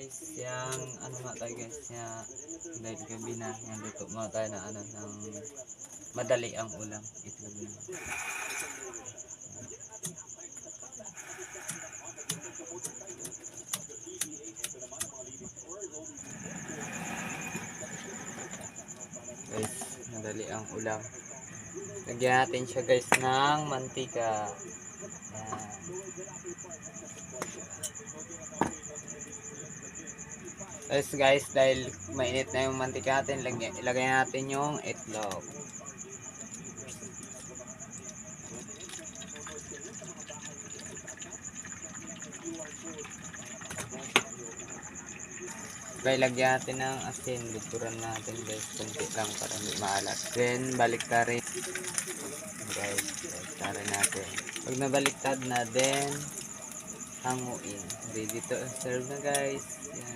guys, yung ano nga tayo guys, dahil gabi na, yung luto mga tayo na ano, ng madali ang ulam, itlog na. Guys, madali ang ulam. Lagyan natin siya guys ng mantika. Yan. Guys, dahil mainit na yung mantika natin, ilagay natin yung itlog. Okay, lagyan natin ng asin. Luturan natin guys, kunti lang para hindi maalat. Then, baliktarin. Guys, baliktarin natin. Pag nabaliktad na, then hanguin. Ready to serve na guys. Yan.